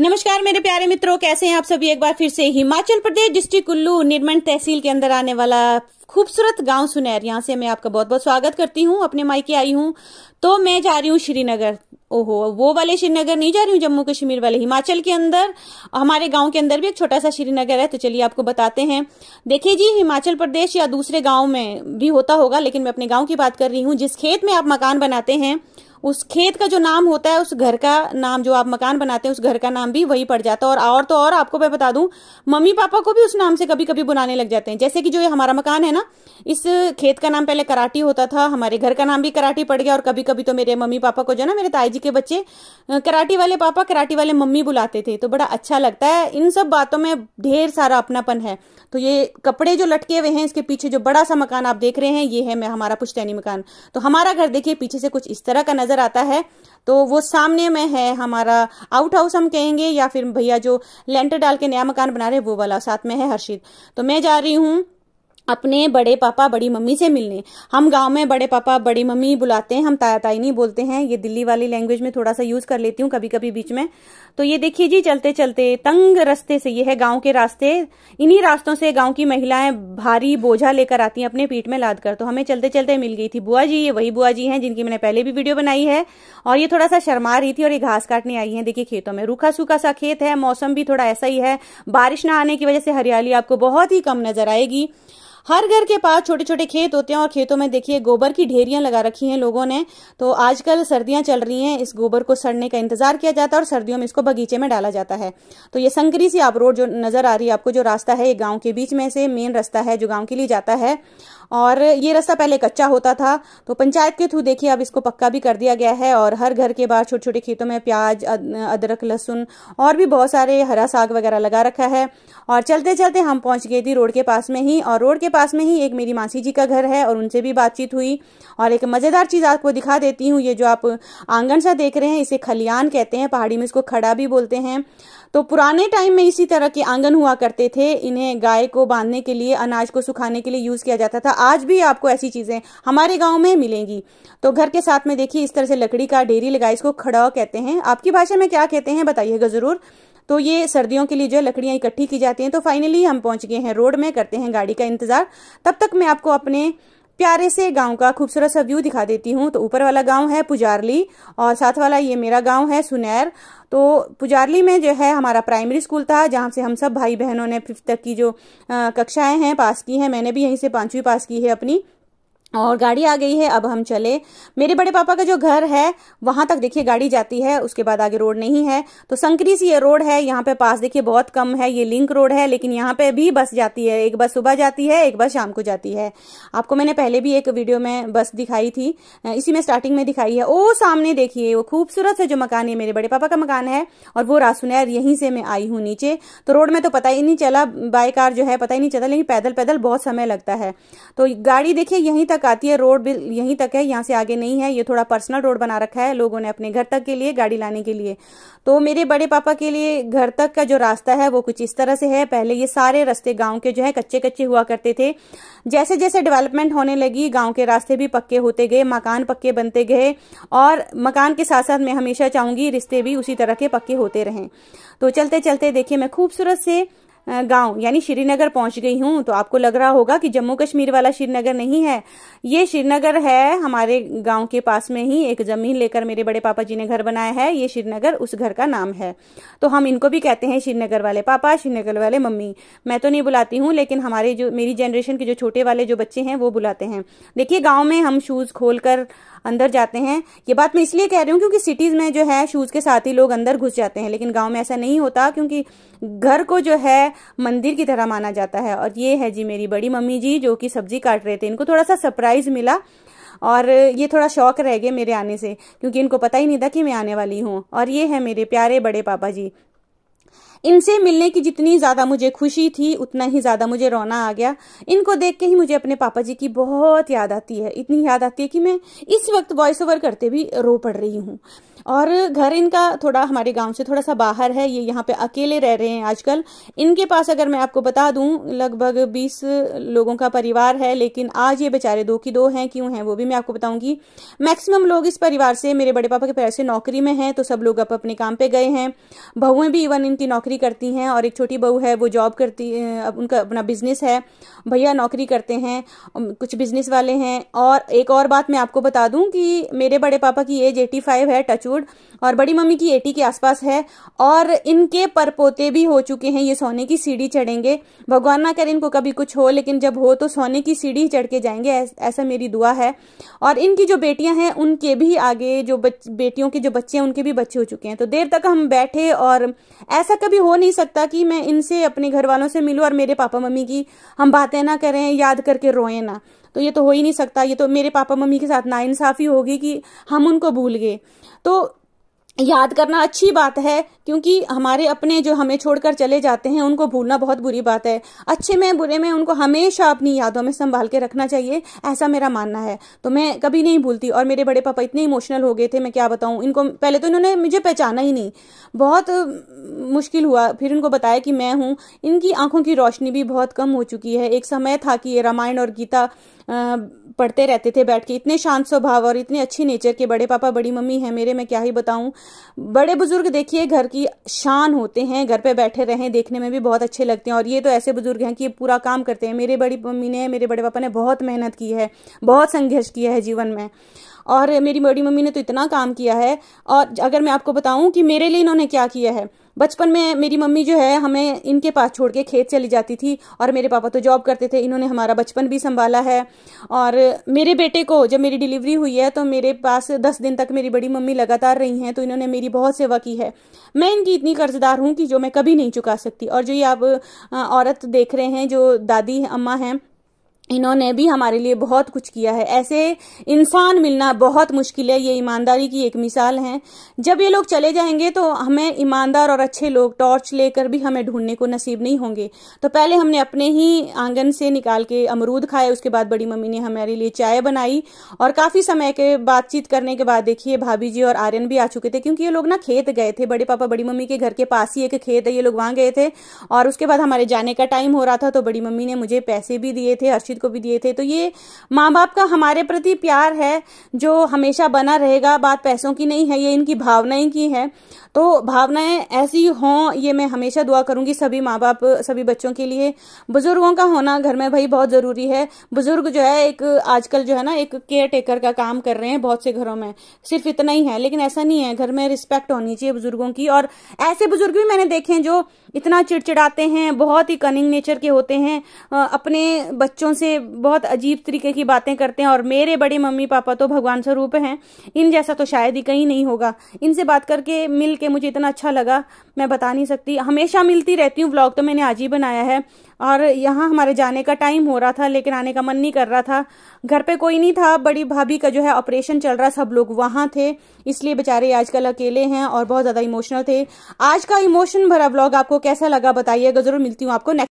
नमस्कार मेरे प्यारे मित्रों, कैसे हैं आप सभी। एक बार फिर से हिमाचल प्रदेश डिस्ट्रिक्ट कुल्लू निरमंड तहसील के अंदर आने वाला खूबसूरत गांव सुनैर, यहां से मैं आपका बहुत बहुत स्वागत करती हूं। अपने मायके आई हूं तो मैं जा रही हूं श्रीनगर। ओहो, वो वाले श्रीनगर नहीं जा रही हूँ, जम्मू कश्मीर वाले, हिमाचल के अंदर हमारे गांव के अंदर भी एक छोटा सा श्रीनगर है। तो चलिए आपको बताते हैं। देखिए जी, हिमाचल प्रदेश या दूसरे गांव में भी होता होगा, लेकिन मैं अपने गांव की बात कर रही हूँ। जिस खेत में आप मकान बनाते हैं उस खेत का जो नाम होता है, उस घर का नाम, जो आप मकान बनाते हैं उस घर का नाम भी वही पड़ जाता है। और तो और आपको मैं बता दूं, मम्मी पापा को भी उस नाम से कभी कभी बुलाने लग जाते हैं। जैसे कि जो ये हमारा मकान है ना, इस खेत का नाम पहले कराटी होता था, हमारे घर का नाम भी कराटी पड़ गया। और कभी कभी तो मेरे मम्मी पापा को, जो ना मेरे ताई जी के बच्चे, कराटी वाले पापा कराटी वाले मम्मी बुलाते थे। तो बड़ा अच्छा लगता है, इन सब बातों में ढेर सारा अपनापन है। तो ये कपड़े जो लटके हुए हैं, इसके पीछे जो बड़ा सा मकान आप देख रहे हैं, ये है हमारा पुश्तैनी मकान। तो हमारा घर देखिए पीछे से कुछ इस तरह का नजर आता है। तो वो सामने में है हमारा आउट हाउस हम कहेंगे, या फिर भैया जो लेंटर डाल के नया मकान बना रहे हैं वो वाला, साथ में है हर्षित। तो मैं जा रही हूँ अपने बड़े पापा बड़ी मम्मी से मिलने। हम गांव में बड़े पापा बड़ी मम्मी बुलाते हैं, हम ताया ताई नहीं बोलते हैं। ये दिल्ली वाली लैंग्वेज में थोड़ा सा यूज कर लेती हूँ कभी कभी बीच में। तो ये देखिए जी, चलते चलते तंग रास्ते से, ये है गांव के रास्ते, इन्हीं रास्तों से गांव की महिलाएं भारी बोझा लेकर आती हैं अपने पीठ में लाद कर। तो हमें चलते चलते मिल गई थी बुआ जी। ये वही बुआ जी हैं जिनकी मैंने पहले भी वीडियो बनाई है। और ये थोड़ा सा शर्मा रही थी और ये घास काटने आई है। देखिए खेतों में रूखा सूखा सा खेत है, मौसम भी थोड़ा ऐसा ही है। बारिश ना आने की वजह से हरियाली आपको बहुत ही कम नजर आएगी। हर घर के पास छोटे छोटे खेत होते हैं और खेतों में देखिए गोबर की ढेरियां लगा रखी हैं लोगों ने। तो आजकल सर्दियां चल रही हैं, इस गोबर को सड़ने का इंतजार किया जाता है और सर्दियों में इसको बगीचे में डाला जाता है। तो ये संकरी सी आप रोड जो नजर आ रही है आपको, जो रास्ता है, ये गांव के बीच में से मेन रास्ता है जो गांव के लिए जाता है। और ये रास्ता पहले कच्चा होता था, तो पंचायत के थ्रू देखिए अब इसको पक्का भी कर दिया गया है। और हर घर के बाहर छोटे छोटे खेतों में प्याज, अदरक, लहसुन और भी बहुत सारे हरा साग वगैरह लगा रखा है। और चलते चलते हम पहुंच गए थी रोड के पास में ही, और रोड के पास में ही एक मेरी मासी जी का घर है और उनसे भी बातचीत हुई। और एक मजेदार चीज आपको दिखा देती हूँ। ये जो आप आंगन सा देख रहे हैं, इसे खलियान कहते हैं, पहाड़ी में इसको खड़ा भी बोलते हैं। तो पुराने टाइम में इसी तरह के आंगन हुआ करते थे। इन्हें गाय को बांधने के लिए, अनाज को सुखाने के लिए यूज किया जाता था। आज भी आपको ऐसी चीजें हमारे गांव में मिलेंगी। तो घर के साथ में देखिए इस तरह से लकड़ी का ढेरी लगा, इसको खड़ा कहते हैं। आपकी भाषा में क्या कहते हैं बताइएगा जरूर। तो ये सर्दियों के लिए जो है लकड़ियां इकट्ठी की जाती हैं। तो फाइनली हम पहुंच गए हैं रोड में, करते हैं गाड़ी का इंतजार। तब तक मैं आपको अपने प्यारे से गांव का खूबसूरत सा व्यू दिखा देती हूँ। तो ऊपर वाला गांव है पुजारली और साथ वाला ये मेरा गांव है सुनैर। तो पुजारली में जो है हमारा प्राइमरी स्कूल था, जहां से हम सब भाई बहनों ने 5th तक की जो कक्षाएं हैं पास की हैं। मैंने भी यहीं से 5वीं पास की है अपनी। और गाड़ी आ गई है, अब हम चले। मेरे बड़े पापा का जो घर है वहां तक देखिए गाड़ी जाती है, उसके बाद आगे रोड नहीं है। तो संकरी सी ये रोड है, यहाँ पे पास देखिए बहुत कम है, ये लिंक रोड है। लेकिन यहाँ पे भी बस जाती है, एक बस सुबह जाती है, एक बस शाम को जाती है। आपको मैंने पहले भी एक वीडियो में बस दिखाई थी, इसी में स्टार्टिंग में दिखाई है। ओ सामने देखिए वो खूबसूरत से जो मकान है, मेरे बड़े पापा का मकान है। और वो रासुनैर, यहीं से मैं आई हूँ नीचे। तो रोड में तो पता ही नहीं चला, बाय कार जो है पता ही नहीं चला, लेकिन पैदल पैदल बहुत समय लगता है। तो गाड़ी देखिए यहीं तक आती है, रोड भी यहीं तक है, यहाँ से आगे नहीं है। ये थोड़ा पर्सनल रोड बना रखा है लोगों ने अपने घर तक के लिए, गाड़ी लाने के लिए। तो मेरे बड़े पापा के लिए घर तक का जो रास्ता है वो कुछ इस तरह से है। पहले ये सारे रास्ते गांव के जो है कच्चे कच्चे हुआ करते थे। जैसे जैसे डेवलपमेंट होने लगी, गांव के रास्ते भी पक्के होते गए, मकान पक्के बनते गए। और मकान के साथ साथ मैं हमेशा चाहूंगी रिश्ते भी उसी तरह के पक्के होते रहें। तो चलते चलते देखिए मैं खूबसूरत से गांव यानी श्रीनगर पहुंच गई हूं। तो आपको लग रहा होगा कि जम्मू कश्मीर वाला श्रीनगर नहीं है, ये श्रीनगर है हमारे गांव के पास में ही। एक जमीन लेकर मेरे बड़े पापा जी ने घर बनाया है, ये श्रीनगर उस घर का नाम है। तो हम इनको भी कहते हैं श्रीनगर वाले पापा, श्रीनगर वाले मम्मी। मैं तो नहीं बुलाती हूँ, लेकिन हमारे जो मेरी जनरेशन के जो छोटे वाले जो बच्चे हैं वो बुलाते हैं। देखिए गाँव में हम शूज खोलकर अंदर जाते हैं। ये बात मैं इसलिए कह रही हूँ क्योंकि सिटीज में जो है शूज के साथ ही लोग अंदर घुस जाते हैं, लेकिन गांव में ऐसा नहीं होता, क्योंकि घर को जो है मंदिर की तरह माना जाता है। और ये है जी मेरी बड़ी मम्मी जी, जो कि सब्जी काट रहे थे। इनको थोड़ा सा सरप्राइज मिला और ये थोड़ा शौक रह गए मेरे आने से, क्योंकि इनको पता ही नहीं था कि मैं आने वाली हूँ। और ये है मेरे प्यारे बड़े पापा जी। इनसे मिलने की जितनी ज़्यादा मुझे खुशी थी उतना ही ज़्यादा मुझे रोना आ गया। इनको देख के ही मुझे अपने पापा जी की बहुत याद आती है, इतनी याद आती है कि मैं इस वक्त वॉइस ओवर करते भी रो पड़ रही हूँ। और घर इनका थोड़ा हमारे गांव से थोड़ा सा बाहर है, ये यहाँ पे अकेले रह रहे हैं आजकल। इनके पास अगर मैं आपको बता दूं लगभग 20 लोगों का परिवार है, लेकिन आज ये बेचारे 2 की 2 हैं। क्यों हैं वो भी मैं आपको बताऊंगी। मैक्सिमम लोग इस परिवार से मेरे बड़े पापा के पैर से नौकरी में हैं, तो सब लोग अपने काम पे गए हैं। बहुएं भी इवन इनकी नौकरी करती हैं, और एक छोटी बहू है वो जॉब करती है, उनका अपना बिजनेस है। भैया नौकरी करते हैं, कुछ बिजनेस वाले हैं। और एक और बात मैं आपको बता दूं कि मेरे बड़े पापा की एज 85 है, टचवुड, और बड़ी मम्मी की 80 के आसपास है, और इनके परपोते भी हो चुके हैं। ये सोने की सीढ़ी चढ़ेंगे, भगवान ना करे इनको कभी कुछ हो, लेकिन जब हो तो सोने की सीढ़ी चढ़ के जाएंगे, ऐसा मेरी दुआ है। और इनकी जो बेटियां हैं उनके भी आगे जो बेटियों के जो बच्चे हैं उनके भी बच्चे हो चुके हैं। तो देर तक हम बैठे, और ऐसा कभी हो नहीं सकता कि मैं इनसे अपने घर वालों से मिलूं और मेरे पापा मम्मी की हम बातें ना करें, याद करके रोएं ना। तो ये तो हो ही नहीं सकता। ये तो मेरे पापा मम्मी के साथ नाइंसाफी होगी कि हम उनको भूल गए। तो याद करना अच्छी बात है, क्योंकि हमारे अपने जो हमें छोड़कर चले जाते हैं उनको भूलना बहुत बुरी बात है। अच्छे में बुरे में उनको हमेशा अपनी यादों में संभाल के रखना चाहिए, ऐसा मेरा मानना है। तो मैं कभी नहीं भूलती। और मेरे बड़े पापा इतने इमोशनल हो गए थे, मैं क्या बताऊं इनको। पहले तो इन्होंने मुझे पहचाना ही नहीं, बहुत मुश्किल हुआ। फिर इनको बताया कि मैं हूं। इनकी आंखों की रोशनी भी बहुत कम हो चुकी है। एक समय था कि ये रामायण और गीता पढ़ते रहते थे बैठ के। इतने शांत स्वभाव और इतने अच्छी नेचर के बड़े पापा बड़ी मम्मी हैं मेरे, मैं क्या ही बताऊं। बड़े बुजुर्ग देखिए घर की शान होते हैं, घर पे बैठे रहें देखने में भी बहुत अच्छे लगते हैं। और ये तो ऐसे बुजुर्ग हैं कि ये पूरा काम करते हैं। मेरे बड़ी मम्मी ने, मेरे बड़े पापा ने बहुत मेहनत की है, बहुत संघर्ष किया है जीवन में। और मेरी बड़ी मम्मी ने तो इतना काम किया है। और अगर मैं आपको बताऊं कि मेरे लिए इन्होंने क्या किया है, बचपन में मेरी मम्मी जो है हमें इनके पास छोड़ के खेत चली जाती थी, और मेरे पापा तो जॉब करते थे। इन्होंने हमारा बचपन भी संभाला है। और मेरे बेटे को जब मेरी डिलीवरी हुई है तो मेरे पास 10 दिन तक मेरी बड़ी मम्मी लगातार रही हैं, तो इन्होंने मेरी बहुत सेवा की है। मैं इनकी इतनी कर्जदार हूँ कि जो मैं कभी नहीं चुका सकती। और जो ये आप औरत देख रहे हैं जो दादी अम्मा हैं, इन्होंने भी हमारे लिए बहुत कुछ किया है। ऐसे इंसान मिलना बहुत मुश्किल है, ये ईमानदारी की एक मिसाल है। जब ये लोग चले जाएंगे तो हमें ईमानदार और अच्छे लोग टॉर्च लेकर भी हमें ढूंढने को नसीब नहीं होंगे। तो पहले हमने अपने ही आंगन से निकाल के अमरूद खाए, उसके बाद बड़ी मम्मी ने हमारे लिए चाय बनाई। और काफी समय के बातचीत करने के बाद देखिए भाभी जी और आर्यन भी आ चुके थे, क्योंकि ये लोग ना खेत गए थे। बड़े पापा बड़ी मम्मी के घर के पास ही एक खेत है, ये लोग वहां गए थे। और उसके बाद हमारे जाने का टाइम हो रहा था, तो बड़ी मम्मी ने मुझे पैसे भी दिए थे, अर्शित को भी दिए थे। तो ये माँ बाप का हमारे प्रति प्यार है जो हमेशा बना रहेगा। बात पैसों की नहीं है, ये इनकी भावनाएं की है। तो भावनाएं ऐसी हों, ये मैं हमेशा दुआ करूंगी सभी माँ बाप सभी बच्चों के लिए। बुजुर्गों का होना घर में भाई बहुत जरूरी है। बुजुर्ग जो है एक आजकल जो है ना एक केयर टेकर का काम कर रहे हैं बहुत से घरों में, सिर्फ इतना ही है। लेकिन ऐसा नहीं है, घर में रिस्पेक्ट होनी चाहिए बुजुर्गों की। और ऐसे बुजुर्ग भी मैंने देखे हैं जो इतना चिड़चिड़ाते हैं, बहुत ही कनिंग नेचर के होते हैं, अपने बच्चों से बहुत अजीब तरीके की बातें करते हैं। और मेरे बड़े मम्मी पापा तो भगवान स्वरूप हैं, इन जैसा तो शायद ही कहीं नहीं होगा। इनसे बात करके मिल के मुझे इतना अच्छा लगा, मैं बता नहीं सकती। हमेशा मिलती रहती हूँ, व्लॉग तो मैंने आज ही बनाया है। और यहाँ हमारे जाने का टाइम हो रहा था, लेकिन आने का मन नहीं कर रहा था। घर पे कोई नहीं था, बड़ी भाभी का जो है ऑपरेशन चल रहा, सब लोग वहां थे, इसलिए बेचारे आजकल अकेले हैं और बहुत ज्यादा इमोशनल थे। आज का इमोशन भरा व्लॉग आपको कैसा लगा बताइएगा जरूर। मिलती हूँ आपको नेक्स्ट